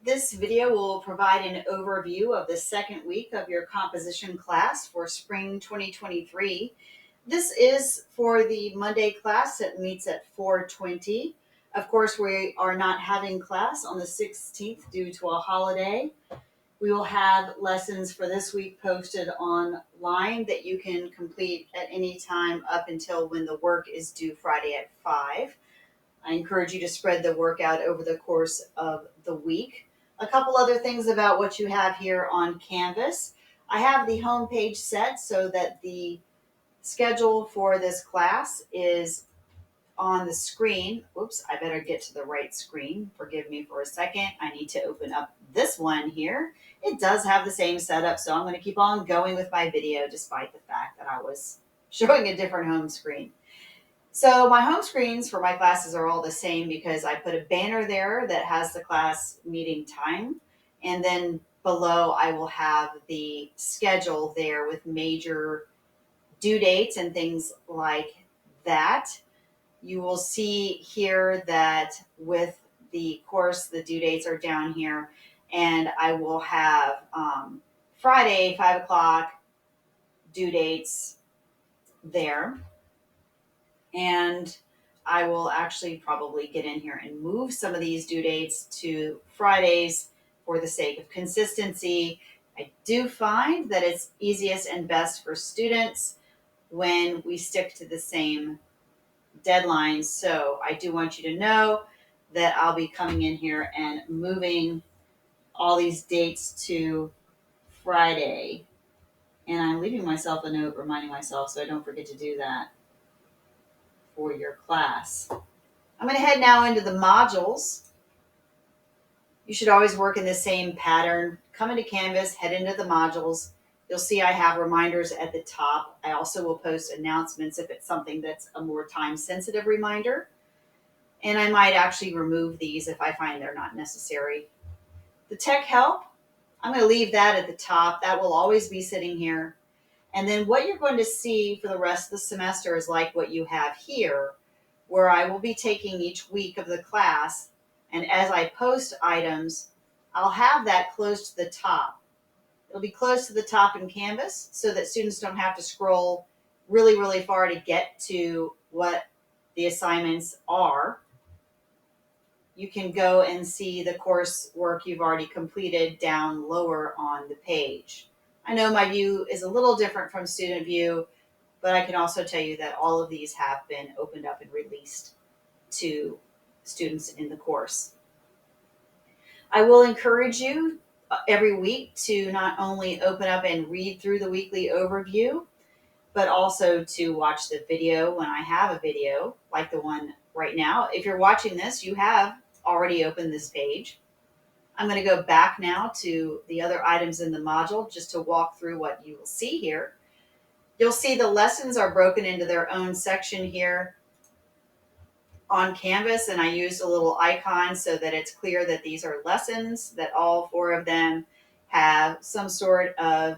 This video will provide an overview of the second week of your composition class for spring 2023. This is for the Monday class that meets at 4:20. Of course, we are not having class on the 16th due to a holiday. We will have lessons for this week posted online that you can complete at any time up until when the work is due Friday at 5. I encourage you to spread the work out over the course of the week. A couple other things about what you have here on Canvas. I have the home page set so that the schedule for this class is on the screen. Oops, I better get to the right screen. Forgive me for a second. I need to open up this one here. It does have the same setup, so I'm going to keep on going with my video despite the fact that I was showing a different home screen. So my home screens for my classes are all the same because I put a banner there that has the class meeting time. And then below I will have the schedule there with major due dates and things like that. You will see here that with the course, the due dates are down here. And I will have Friday, 5 o'clock due dates there. And I will actually probably get in here and move some of these due dates to Fridays for the sake of consistency. I do find that it's easiest and best for students when we stick to the same deadlines. So I do want you to know that I'll be coming in here and moving all these dates to Friday. And I'm leaving myself a note reminding myself so I don't forget to do that for your class. I'm going to head now into the modules. You should always work in the same pattern. Come into Canvas, head into the modules. You'll see I have reminders at the top. I also will post announcements if it's something that's a more time-sensitive reminder. And I might actually remove these if I find they're not necessary. The tech help, I'm going to leave that at the top. That will always be sitting here. And then what you're going to see for the rest of the semester is like what you have here, where I will be taking each week of the class, and as I post items, I'll have that close to the top. It'll be close to the top in Canvas so that students don't have to scroll really, really far to get to what the assignments are. You can go and see the coursework you've already completed down lower on the page. I know my view is a little different from student view, but I can also tell you that all of these have been opened up and released to students in the course. I will encourage you every week to not only open up and read through the weekly overview, but also to watch the video when I have a video like the one right now. If you're watching this, you have already opened this page. I'm going to go back now to the other items in the module just to walk through what you will see here. You'll see the lessons are broken into their own section here on Canvas, and I used a little icon so that it's clear that these are lessons, that all 4 of them have some sort of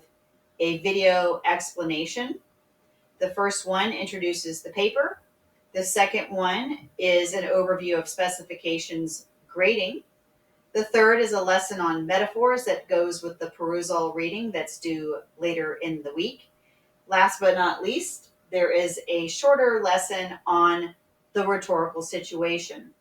a video explanation. The first one introduces the paper. The second one is an overview of specifications grading. The third is a lesson on metaphors that goes with the perusal reading that's due later in the week. Last but not least, there is a shorter lesson on the rhetorical situation.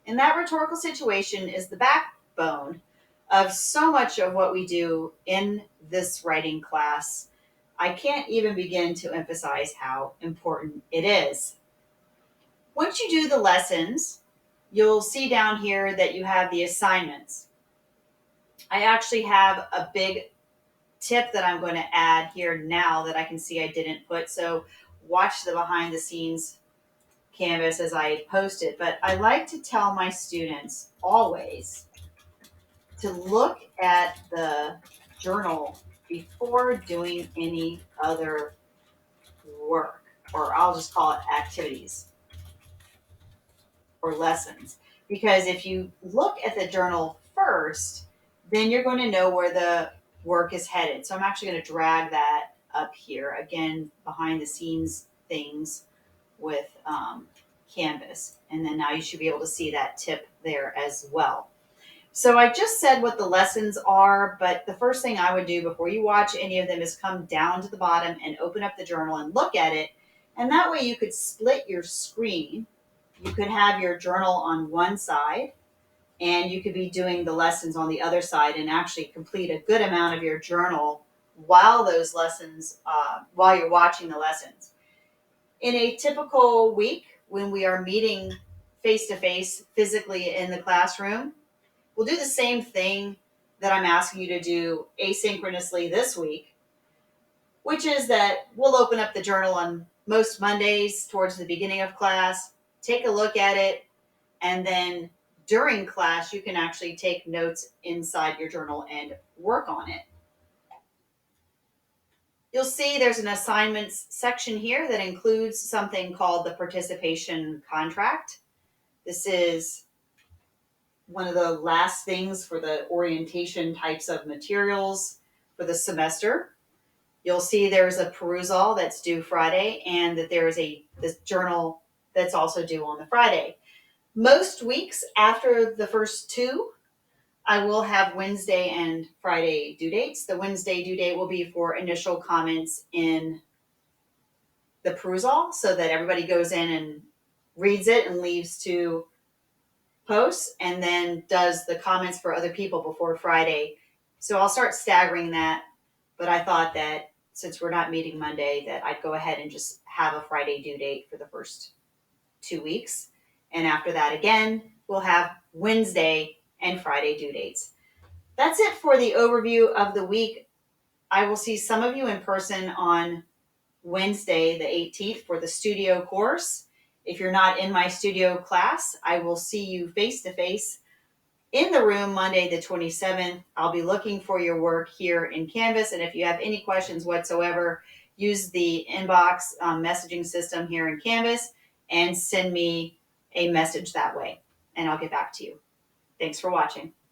And that rhetorical situation is the backbone of so much of what we do in this writing class. I can't even begin to emphasize how important it is. Once you do the lessons, you'll see down here that you have the assignments. I actually have a big tip that I'm going to add here now that I can see I didn't put. So watch the behind the scenes Canvas as I post it. But I like to tell my students always to look at the journal before doing any other work, or I'll just call it activities or lessons. Because if you look at the journal first, then you're going to know where the work is headed. So I'm actually going to drag that up here. Again, behind the scenes things with Canvas. And then now you should be able to see that tip there as well. So I just said what the lessons are, but the first thing I would do before you watch any of them is come down to the bottom and open up the journal and look at it. And that way you could split your screen. You could have your journal on one side and you could be doing the lessons on the other side and actually complete a good amount of your journal while those lessons, while you're watching the lessons. In a typical week, when we are meeting face to face physically in the classroom, we'll do the same thing that I'm asking you to do asynchronously this week, which is that we'll open up the journal on most Mondays towards the beginning of class, take a look at it, and then during class, you can actually take notes inside your journal and work on it. You'll see there's an assignments section here that includes something called the participation contract. This is one of the last things for the orientation types of materials for the semester. You'll see there's a perusal that's due Friday and that there is this journal that's also due on the Friday. Most weeks after the first two, I will have Wednesday and Friday due dates. The Wednesday due date will be for initial comments in the perusal so that everybody goes in and reads it and leaves to posts and then does the comments for other people before Friday. So I'll start staggering that. But I thought that since we're not meeting Monday, that I'd go ahead and just have a Friday due date for the first 2 weeks. And after that, again, we'll have Wednesday and Friday due dates. That's it for the overview of the week. I will see some of you in person on Wednesday, the 18th, for the studio course. If you're not in my studio class, I will see you face to face in the room Monday, the 27th. I'll be looking for your work here in Canvas. And if you have any questions whatsoever, use the inbox messaging system here in Canvas and send me a message that way. And I'll get back to you. Thanks for watching.